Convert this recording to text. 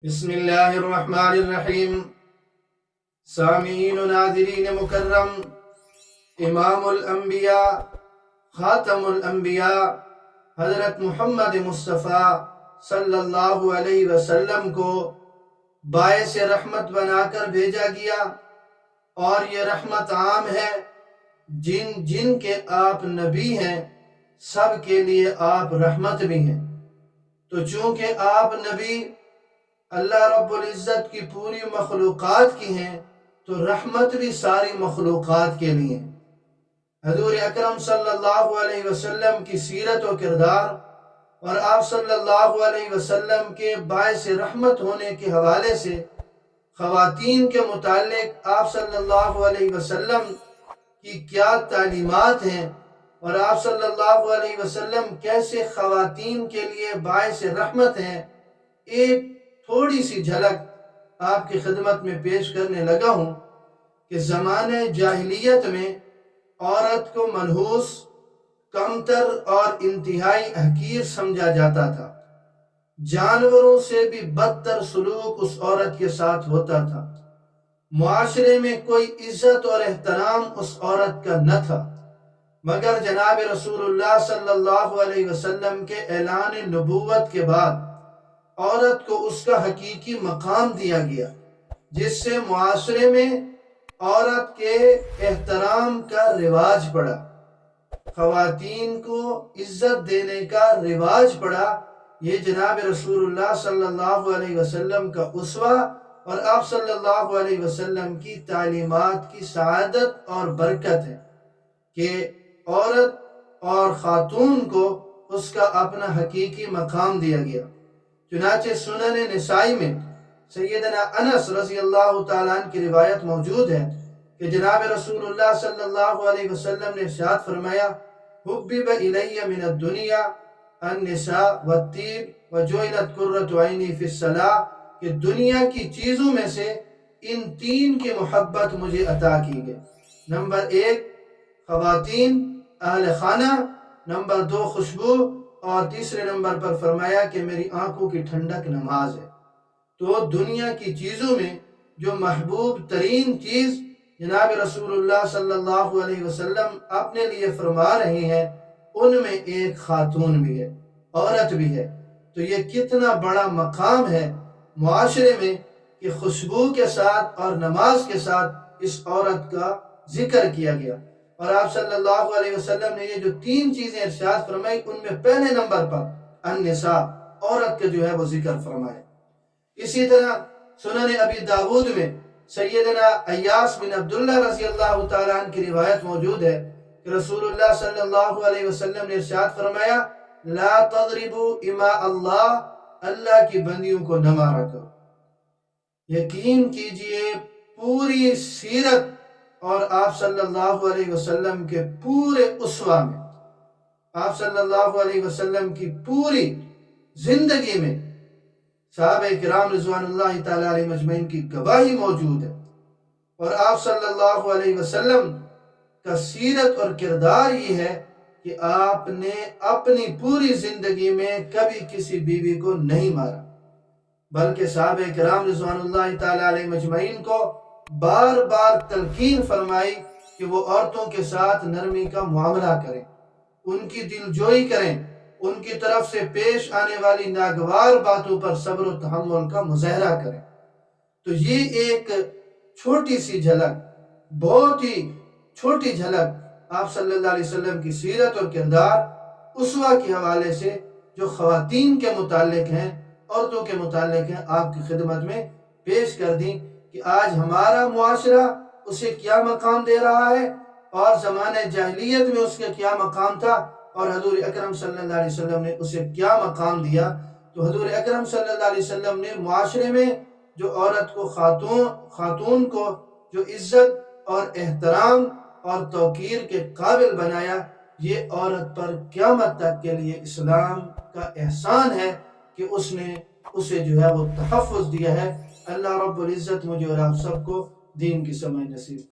بسم اللہ الرحمن الرحیم۔ سامعین و ناظرین مکرم، امام الانبیاء خاتم الانبیاء حضرت محمد مصطفیٰ صلی اللہ علیہ وسلم کو باعث رحمت بنا کر بھیجا گیا، اور یہ رحمت عام ہے۔ جن جن کے آپ نبی ہیں سب کے لیے آپ رحمت بھی ہیں۔ تو چونکہ آپ نبی اللہ رب العزت کی پوری مخلوقات کی ہیں، تو رحمت بھی ساری مخلوقات کے لیے ہیں۔ حضور اکرم صلی اللہ علیہ وسلم کی سیرت و کردار اور آپ صلی اللہ علیہ وسلم کے باعث رحمت ہونے کے حوالے سے خواتین کے متعلق آپ صلی اللہ علیہ وسلم کی کیا تعلیمات ہیں، اور آپ صلی اللہ علیہ وسلم کیسے خواتین کے لیے باعث رحمت ہیں، ایک تھوڑی سی جھلک آپ کی خدمت میں پیش کرنے لگا ہوں کہ زمانے جاہلیت میں عورت کو منحوس، کمتر اور انتہائی حقیر سمجھا جاتا تھا۔ جانوروں سے بھی بدتر سلوک اس عورت کے ساتھ ہوتا تھا۔ معاشرے میں کوئی عزت اور احترام اس عورت کا نہ تھا، مگر جناب رسول اللہ صلی اللہ علیہ وسلم کے اعلان نبوت کے بعد عورت کو اس کا حقیقی مقام دیا گیا، جس سے معاشرے میں عورت کے احترام کا رواج پڑا، خواتین کو عزت دینے کا رواج پڑا۔ یہ جناب رسول اللہ صلی اللہ علیہ وسلم کا اسوہ اور آپ صلی اللہ علیہ وسلم کی تعلیمات کی سعادت اور برکت ہے کہ عورت اور خاتون کو اس کا اپنا حقیقی مقام دیا گیا۔ چنانچہ سنن نسائی میں سیدنا انس رضی اللہ تعالیٰ عنہ کی روایت موجود ہے کہ جناب رسول اللہ صلی اللہ علیہ وسلم نے ارشاد فرمایا، حبب الی من الدنیا النساء والطیب وجعلت قرۃ عینی فی الصلاۃ، کہ دنیا کی چیزوں میں سے ان تین کی محبت مجھے عطا کی گئی۔ نمبر 1 خواتین اہل خانہ، نمبر 2 خوشبو، اور تیسرے نمبر پر فرمایا کہ میری آنکھوں کی ٹھنڈک نماز ہے۔ تو دنیا کی چیزوں میں جو محبوب ترین چیز جناب رسول اللہ صلی اللہ علیہ وسلم اپنے لیے فرما رہے ہیں، ان میں ایک خاتون بھی ہے، عورت بھی ہے۔ تو یہ کتنا بڑا مقام ہے معاشرے میں کہ خوشبو کے ساتھ اور نماز کے ساتھ اس عورت کا ذکر کیا گیا، اور آپ صلی اللہ علیہ وسلم نے یہ جو تین چیزیں ارشاد فرمائی، ان میں پہلے نمبر پر النساء، عورت کا جو ہے وہ ذکر فرمایا۔ اسی طرح سنن ابی داود میں سیدنا ایاس بن عبداللہ رضی اللہ تعالیٰ عنہ کی روایت موجود ہے کہ رسول اللہ صلی اللہ علیہ وسلم نے ارشاد فرمایا، لا تضربوا اماء اللہ، اللہ کی بندیوں کو نہ مارا کرو۔ یقین کیجئے پوری سیرت اور آپ صلی اللہ علیہ وسلم کے پورے اسوہ میں، آپ صلی اللہ علیہ وسلم کی پوری زندگی میں صحابہ کرام رضوان اللہ تعالیٰ علیہ مجمعین کی گواہی موجود ہے، اور آپ صلی اللہ علیہ وسلم کا سیرت اور کردار یہ ہے کہ آپ نے اپنی پوری زندگی میں کبھی کسی بیوی کو نہیں مارا، بلکہ صحابہ کرام رضوان اللہ تعالیٰ علیہ مجمعین کو بار بار تلقین فرمائی کہ وہ عورتوں کے ساتھ نرمی کا معاملہ کریں، ان کی دل جوئی کریں، ان کی طرف سے پیش آنے والی ناگوار باتوں پر صبر و تحمل کا مظاہرہ کریں۔ تو یہ ایک چھوٹی سی جھلک، بہت ہی چھوٹی جھلک آپ صلی اللہ علیہ وسلم کی سیرت اور کردار اسوہ کے حوالے سے جو خواتین کے متعلق ہیں، عورتوں کے متعلق ہیں، آپ کی خدمت میں پیش کر دیں کہ آج ہمارا معاشرہ اسے کیا مقام دے رہا ہے، اور زمانہ جاہلیت میں اس کا کیا مقام تھا، اور حضور اکرم صلی اللہ علیہ وسلم نے اسے کیا مقام دیا۔ تو حضور اکرم صلی اللہ علیہ وسلم نے معاشرے میں جو عورت کو خاتون کو جو عزت اور احترام اور توقیر کے قابل بنایا، یہ عورت پر قیامت تک کے لیے اسلام کا احسان ہے کہ اس نے اسے جو ہے وہ تحفظ دیا ہے۔ اللہ رب العزت مجھے اور آپ سب کو دین کی سمجھ نصیب